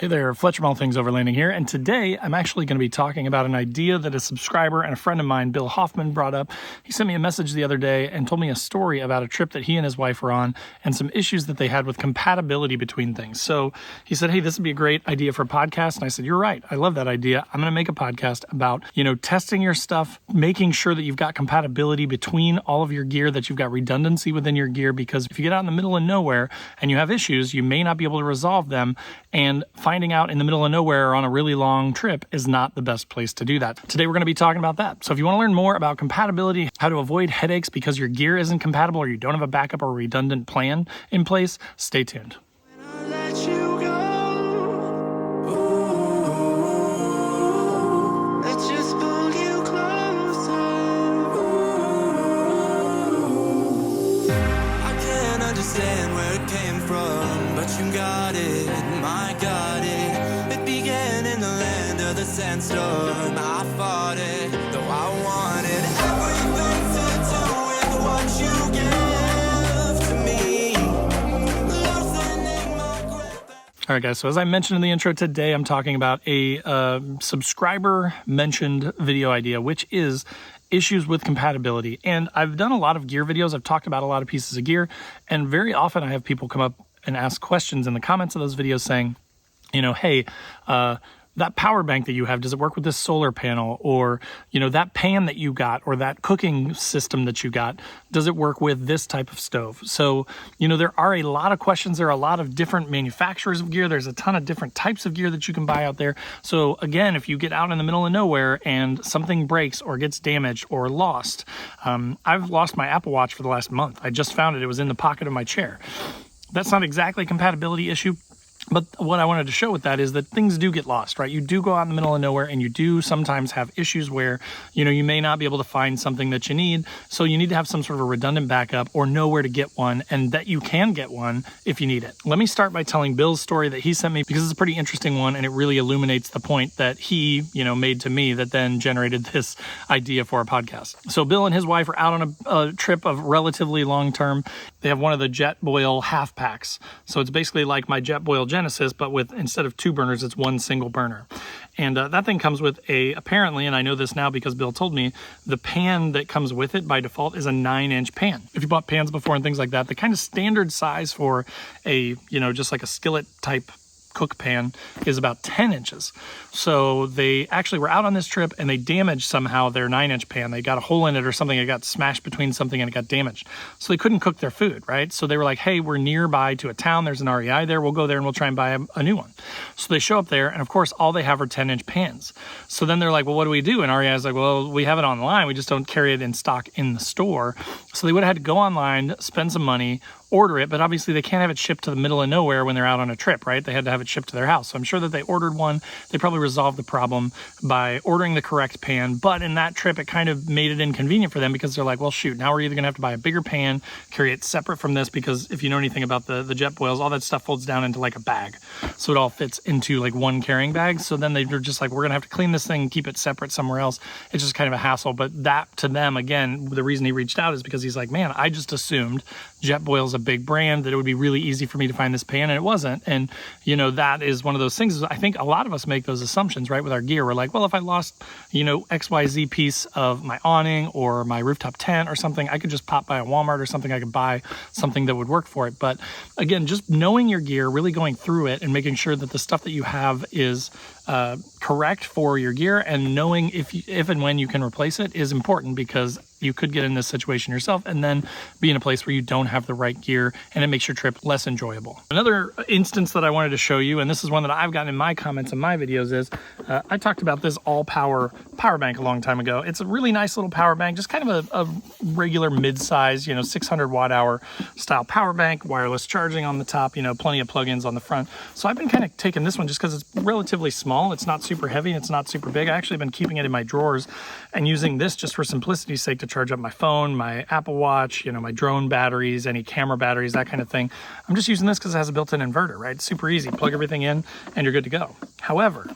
Hey there, Fletcher All Things Overlanding here, and today I'm actually going to be talking about an idea that a subscriber and a friend of mine, Bill Hoffman, brought up. He sent me a message the other day and told me a story about a trip that he and his wife were on and some issues that they had with compatibility between things. So he said, hey, this would be a great idea for a podcast, and I said, you're right, I love that idea. I'm going to make a podcast about, testing your stuff, making sure that you've got compatibility between all of your gear, that you've got redundancy within your gear, because if you get out in the middle of nowhere and you have issues, you may not be able to resolve them, and finding out in the middle of nowhere or on a really long trip is not the best place to do that. Today we're going to be talking about that. So if you want to learn more about compatibility, how to avoid headaches because your gear isn't compatible or you don't have a backup or redundant plan in place, stay tuned. Understand where it came from, but you got it, my got it. It began in the land of the sandstorm. I fought it, though I wanted everything to do with what you give to me. Loosening my grip. All right, guys, so as I mentioned in the intro today, I'm talking about a subscriber mentioned video idea, which is issues with compatibility. And I've done a lot of gear videos. I've talked about a lot of pieces of gear, and very often I have people come up and ask questions in the comments of those videos saying, hey, that power bank that you have, does it work with this solar panel? Or, that pan that you got, or that cooking system that you got, does it work with this type of stove? So, there are a lot of questions. There are a lot of different manufacturers of gear. There's a ton of different types of gear that you can buy out there. So again, if you get out in the middle of nowhere and something breaks or gets damaged or lost, I've lost my Apple Watch for the last month. I just found it. It was in the pocket of my chair. That's not exactly a compatibility issue. But what I wanted to show with that is that things do get lost, right? You do go out in the middle of nowhere and you do sometimes have issues where, you may not be able to find something that you need. So you need to have some sort of a redundant backup or know where to get one, and that you can get one if you need it. Let me start by telling Bill's story that he sent me, because it's a pretty interesting one and it really illuminates the point that he, made to me that then generated this idea for a podcast. So Bill and his wife are out on a trip of relatively long term. They have one of the Jetboil half packs. So it's basically like my Jetboil Genesis, but with, instead of two burners, it's one single burner. And that thing comes with apparently, and I know this now because Bill told me, the pan that comes with it by default is a 9-inch pan. If you bought pans before and things like that, the kind of standard size for a, just like a skillet type cook pan is about 10 inches. So they actually were out on this trip and they damaged somehow their 9-inch pan. They got a hole in it or something. It got smashed between something and it got damaged. So they couldn't cook their food, right? So they were like, hey, we're nearby to a town. There's an REI there. We'll go there and we'll try and buy a new one. So they show up there, and of course, all they have are 10-inch pans. So then they're like, well, what do we do? And REI is like, well, we have it online. We just don't carry it in stock in the store. So they would have had to go online, spend some money, order it, but obviously they can't have it shipped to the middle of nowhere when they're out on a trip, right? They had to have it shipped to their house. So I'm sure that they ordered one. They probably resolved the problem by ordering the correct pan, but in that trip, it kind of made it inconvenient for them, because they're like, well, shoot, now we're either gonna have to buy a bigger pan, carry it separate from this, because if you know anything about the Jetboils, all that stuff folds down into like a bag. So it all fits into like one carrying bag. So then they're just like, we're gonna have to clean this thing, keep it separate somewhere else. It's just kind of a hassle. But that, to them, again, the reason he reached out is because he's like, man, I just assumed Jetboil's a big brand, that it would be really easy for me to find this pan, and it wasn't. And that is one of those things. I think a lot of us make those assumptions, right, with our gear. We're like, well, if I lost XYZ piece of my awning or my rooftop tent or something, I could just pop by a Walmart or something. I could buy something that would work for it. But again, just knowing your gear, really going through it and making sure that the stuff that you have is correct for your gear, and knowing if and when you can replace it is important, because you could get in this situation yourself and then be in a place where you don't have the right gear, and it makes your trip less enjoyable. Another instance that I wanted to show you, and this is one that I've gotten in my comments in my videos, is I talked about this all-power power bank a long time ago. It's a really nice little power bank, just kind of a regular mid-size, 600 watt-hour style power bank, wireless charging on the top, plenty of plugins on the front. So I've been kind of taking this one just because it's relatively small. It's not super heavy, and it's not super big. I actually been keeping it in my drawers and using this just for simplicity's sake to charge up my phone, my Apple Watch, my drone batteries, any camera batteries, that kind of thing. I'm just using this because it has a built-in inverter, right? It's super easy. Plug everything in and you're good to go. However,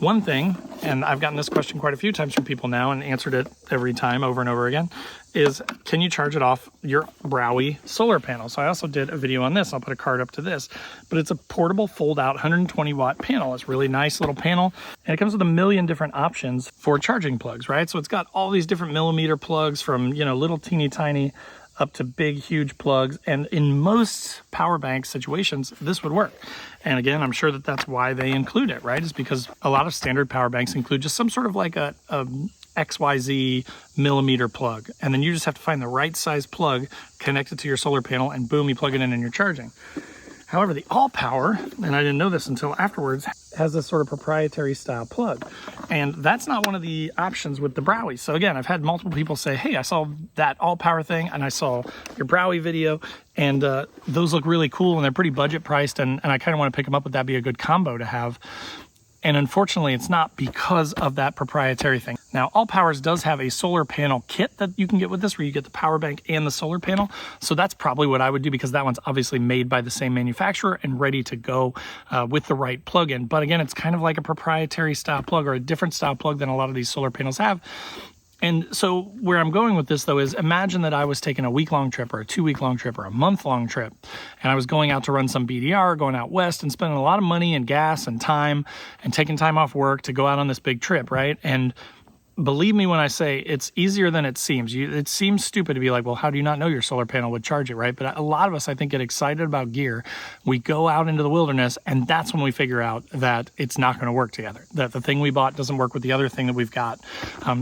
One thing, and I've gotten this question quite a few times from people now and answered it every time over and over again, is can you charge it off your Browie solar panel? So I also did a video on this. I'll put a card up to this, but it's a portable fold-out 120-watt panel. It's a really nice little panel, and it comes with a million different options for charging plugs, right? So it's got all these different millimeter plugs from, you know, little teeny tiny up to big, huge plugs. And in most power bank situations, this would work. And again, I'm sure that that's why they include it, right? Is because a lot of standard power banks include just some sort of like a XYZ millimeter plug. And then you just have to find the right size plug, connect it to your solar panel, and boom, you plug it in and you're charging. However, the All Power, and I didn't know this until afterwards, has this sort of proprietary style plug. And that's not one of the options with the Browie. So again, I've had multiple people say, hey, I saw that All Power thing and I saw your Browie video, and those look really cool and they're pretty budget priced, and I kind of want to pick them up. Would that be a good combo to have? And unfortunately, it's not because of that proprietary thing. Now, All Powers does have a solar panel kit that you can get with this, where you get the power bank and the solar panel. So that's probably what I would do, because that one's obviously made by the same manufacturer and ready to go with the right plug-in. But again, it's kind of like a proprietary style plug, or a different style plug than a lot of these solar panels have. And so where I'm going with this, though, is imagine that I was taking a week-long trip or a 2-week-long trip or a month-long trip, and I was going out to run some BDR, going out west and spending a lot of money and gas and time and taking time off work to go out on this big trip, right? And believe me when I say it's easier than it seems. It seems stupid to be like, well, how do you not know your solar panel would charge it, right? But a lot of us, I think, get excited about gear. We go out into the wilderness, and that's when we figure out that it's not going to work together, that the thing we bought doesn't work with the other thing that we've got.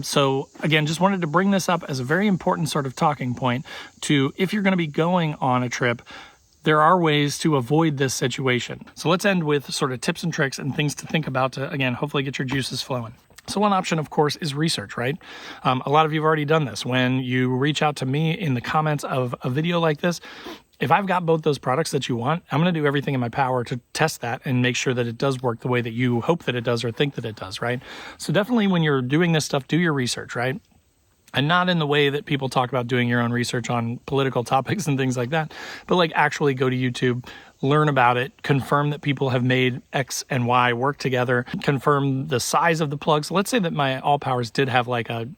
So again, just wanted to bring this up as a very important sort of talking point to, if you're going to be going on a trip, there are ways to avoid this situation. So let's end with sort of tips and tricks and things to think about to, again, hopefully get your juices flowing. So one option, of course, is research, right? A lot of you have already done this. When you reach out to me in the comments of a video like this, if I've got both those products that you want, I'm going to do everything in my power to test that and make sure that it does work the way that you hope that it does or think that it does, right? So definitely when you're doing this stuff, do your research, right? And not in the way that people talk about doing your own research on political topics and things like that, but like actually go to YouTube, learn about it, confirm that people have made X and Y work together, confirm the size of the plug. So let's say that my All Powers did have like a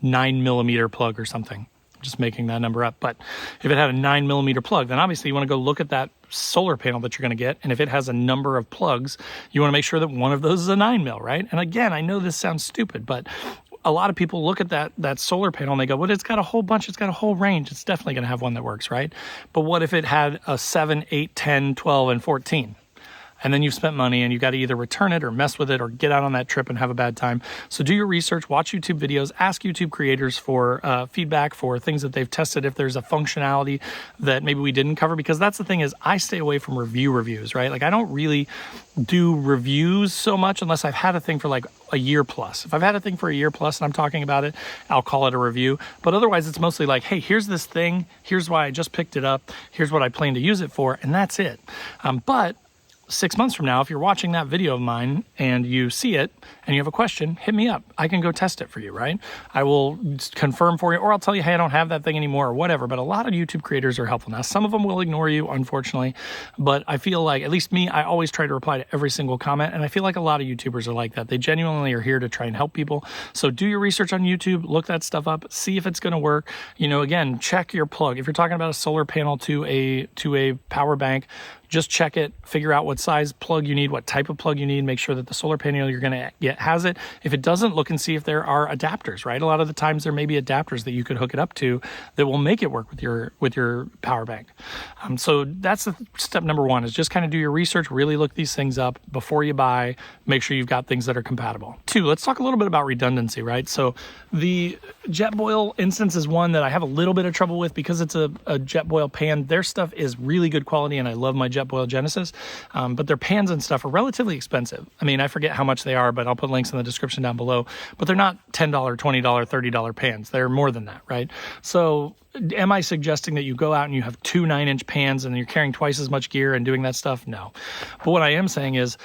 9mm plug or something. I'm just making that number up. But if it had a 9mm plug, then obviously you want to go look at that solar panel that you're going to get. And if it has a number of plugs, you want to make sure that one of those is a 9mm, right? And again, I know this sounds stupid, but a lot of people look at that solar panel and they go, well, it's got a whole bunch, it's got a whole range. It's definitely going to have one that works, right? But what if it had a 7, 8, 10, 12, and 14? And then you've spent money and you got to either return it or mess with it or get out on that trip and have a bad time. So do your research, watch YouTube videos, ask YouTube creators for feedback for things that they've tested, if there's a functionality that maybe we didn't cover. Because that's the thing, is I stay away from reviews, right? Like I don't really do reviews so much unless I've had a thing for like a year plus. If I've had a thing for a year plus and I'm talking about it, I'll call it a review. But otherwise it's mostly like, hey, here's this thing, here's why I just picked it up, here's what I plan to use it for, and that's it. But 6 months from now, if you're watching that video of mine and you see it and you have a question, hit me up. I can go test it for you, right? I will confirm for you, or I'll tell you, hey, I don't have that thing anymore or whatever. But a lot of YouTube creators are helpful. Now, some of them will ignore you, unfortunately, but I feel like, at least me, I always try to reply to every single comment. And I feel like a lot of YouTubers are like that. They genuinely are here to try and help people. So do your research on YouTube, look that stuff up, see if it's going to work. You know, again, check your plug. If you're talking about a solar panel to a power bank, just check it, figure out what size plug you need, what type of plug you need, make sure that the solar panel you're going to get has it. If it doesn't, look and see if there are adapters, right? A lot of the times there may be adapters that you could hook it up to that will make it work with your power bank. So that's the step number one, is just kind of do your research, really look these things up before you buy, make sure you've got things that are compatible. 2, let's talk a little bit about redundancy, right? So the Jetboil instance is one that I have a little bit of trouble with because it's a Jetboil pan. Their stuff is really good quality and I love my Jetboil Genesis, but their pans and stuff are relatively expensive. I mean, I forget how much they are, but I'll put links in the description down below. But they're not $10, $20, $30 pans. They're more than that, right? So am I suggesting that you go out and you have 2 9-inch pans and you're carrying twice as much gear and doing that stuff? No. But what I am saying is,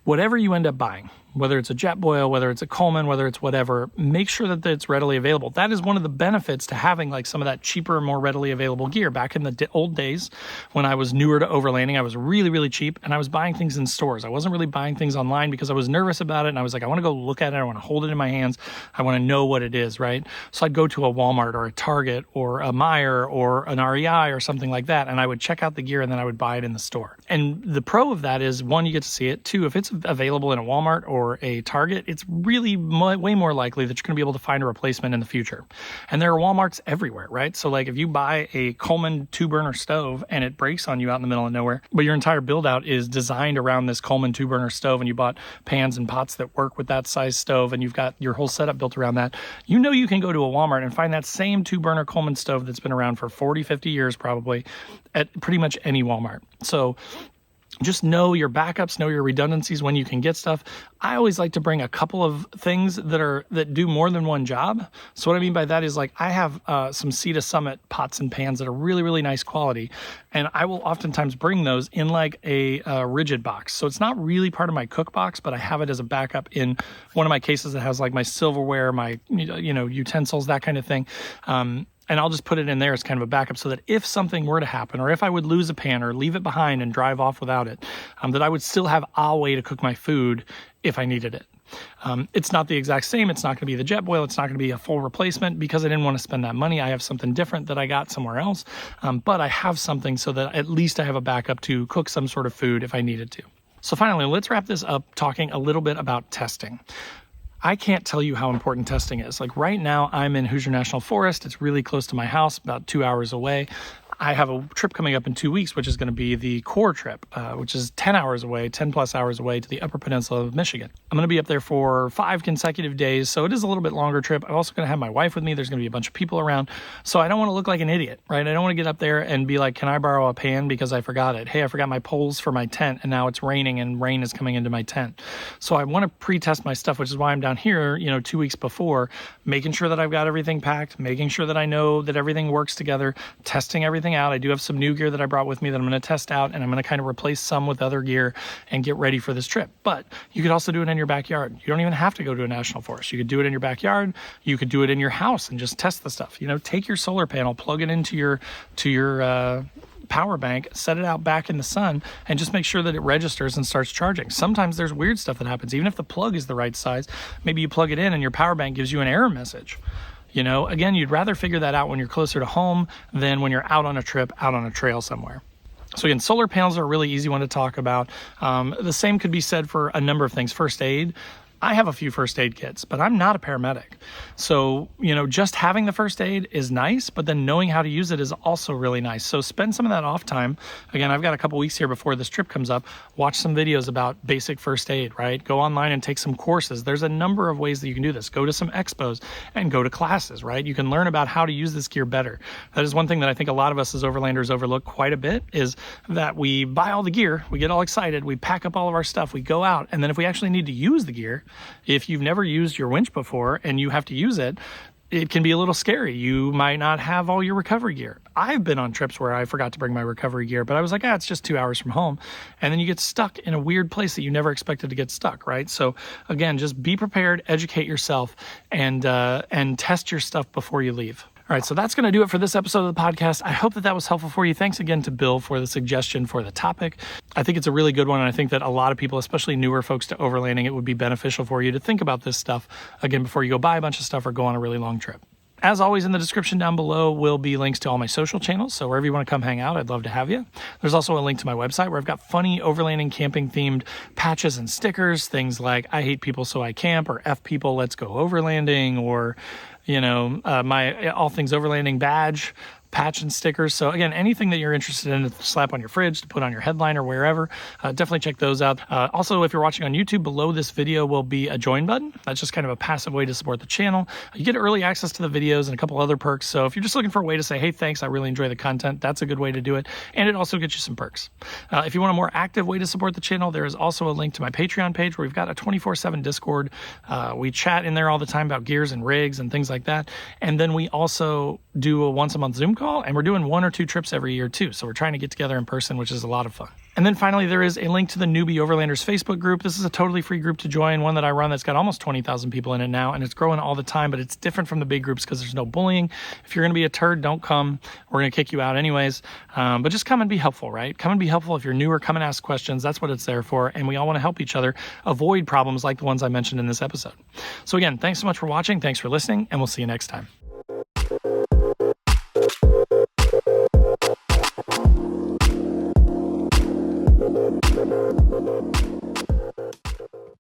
whatever you end up buying, whether it's a Jetboil, whether it's a Coleman, whether it's whatever, make sure that it's readily available. That is one of the benefits to having like some of that cheaper and more readily available gear. Back in the old days when I was newer to overlanding, I was really, really cheap and I was buying things in stores. I wasn't really buying things online because I was nervous about it. And I was like, I want to go look at it. I want to hold it in my hands. I want to know what it is, right? So I'd go to a Walmart or a Target or a Meijer or an REI or something like that. And I would check out the gear and then I would buy it in the store. And the pro of that is, one, you get to see it. Two, if it's available in a Walmart or a Target, it's really way more likely that you're going to be able to find a replacement in the future. And there are Walmarts everywhere, right? So like if you buy a Coleman 2-burner stove and it breaks on you out in the middle of nowhere, but your entire build out is designed around this Coleman 2-burner stove, and you bought pans and pots that work with that size stove, and you've got your whole setup built around that, you know you can go to a Walmart and find that same 2-burner Coleman stove that's been around for 40, 50 years probably at pretty much any Walmart. So just know your backups, know your redundancies when you can get stuff. I always like to bring a couple of things that do more than one job. So what I mean by that is, like, I have some Sea to Summit pots and pans that are really, really nice quality. And I will oftentimes bring those in like a rigid box. So it's not really part of my cook box, but I have it as a backup in one of my cases that has like my silverware, my, utensils, that kind of thing. And I'll just put it in there as kind of a backup so that if something were to happen, or if I would lose a pan or leave it behind and drive off without it, that I would still have a way to cook my food if I needed it. It's not the exact same. It's not going to be the Jetboil. It's not going to be a full replacement because I didn't want to spend that money. I have something different that I got somewhere else, but I have something so that at least I have a backup to cook some sort of food if I needed to. So finally, let's wrap this up talking a little bit about testing. I can't tell you how important testing is. Like right now, I'm in Hoosier National Forest. It's really close to my house, about 2 hours away. I have a trip coming up in 2 weeks, which is going to be the core trip, which is 10 plus hours away to the Upper Peninsula of Michigan. I'm going to be up there for 5 consecutive days, so it is a little bit longer trip. I'm also going to have my wife with me. There's going to be a bunch of people around, so I don't want to look like an idiot, right? I don't want to get up there and be like, can I borrow a pan because I forgot it? Hey, I forgot my poles for my tent, and now it's raining and rain is coming into my tent. So I want to pre-test my stuff, which is why I'm down here, 2 weeks before, making sure that I've got everything packed, making sure that I know that everything works together, testing everything out. I do have some new gear that I brought with me that I'm going to test out, and I'm going to kind of replace some with other gear and get ready for this trip. But you could also do it in your backyard. You don't even have to go to a national forest. You could do it in your backyard. You could do it in your house and just test the stuff. Take your solar panel, plug it into your power bank, set it out back in the sun, and just make sure that it registers and starts charging. Sometimes there's weird stuff that happens. Even if the plug is the right size, maybe you plug it in and your power bank gives you an error message. Again, you'd rather figure that out when you're closer to home than when you're out on a trip, out on a trail somewhere. So again, solar panels are a really easy one to talk about. The same could be said for a number of things. First aid. I have a few first aid kits, but I'm not a paramedic. So, just having the first aid is nice, but then knowing how to use it is also really nice. So spend some of that off time. Again, I've got a couple weeks here before this trip comes up. Watch some videos about basic first aid, right? Go online and take some courses. There's a number of ways that you can do this. Go to some expos and go to classes, right? You can learn about how to use this gear better. That is one thing that I think a lot of us as overlanders overlook quite a bit, is that we buy all the gear, we get all excited, we pack up all of our stuff, we go out, and then if we actually need to use the gear, if you've never used your winch before and you have to use it, it can be a little scary. You might not have all your recovery gear. I've been on trips where I forgot to bring my recovery gear, but I was like, it's just 2 hours from home. And then you get stuck in a weird place that you never expected to get stuck, right? So again, just be prepared, educate yourself, and test your stuff before you leave. All right, so that's going to do it for this episode of the podcast. I hope that was helpful for you. Thanks again to Bill for the suggestion for the topic. I think it's a really good one, and I think that a lot of people, especially newer folks to overlanding, it would be beneficial for you to think about this stuff, again, before you go buy a bunch of stuff or go on a really long trip. As always, in the description down below will be links to all my social channels, so wherever you want to come hang out, I'd love to have you. There's also a link to my website where I've got funny overlanding camping themed patches and stickers, things like I hate people so I camp, or F people, let's go overlanding, or my all things overlanding badge, patch and stickers. So again, anything that you're interested in to slap on your fridge, to put on your headline or wherever, definitely check those out. Also, if you're watching on YouTube, below this video will be a join button. That's just kind of a passive way to support the channel. You get early access to the videos and a couple other perks. So if you're just looking for a way to say, hey, thanks, I really enjoy the content, that's a good way to do it. And it also gets you some perks. If you want a more active way to support the channel, there is also a link to my Patreon page where we've got a 24/7 Discord. We chat in there all the time about gears and rigs and things like that. And then we also do a once a month Zoom call, and we're doing 1 or 2 trips every year too. So we're trying to get together in person, which is a lot of fun. And then finally, there is a link to the Newbie Overlanders Facebook group. This is a totally free group to join, one that I run that's got almost 20,000 people in it now, and it's growing all the time, but it's different from the big groups because there's no bullying. If you're going to be a turd, don't come. We're going to kick you out anyways. But just come and be helpful, right? Come and be helpful. If you're newer, come and ask questions. That's what it's there for, and we all want to help each other avoid problems like the ones I mentioned in this episode. So again, thanks so much for watching. Thanks for listening, and we'll see you next time.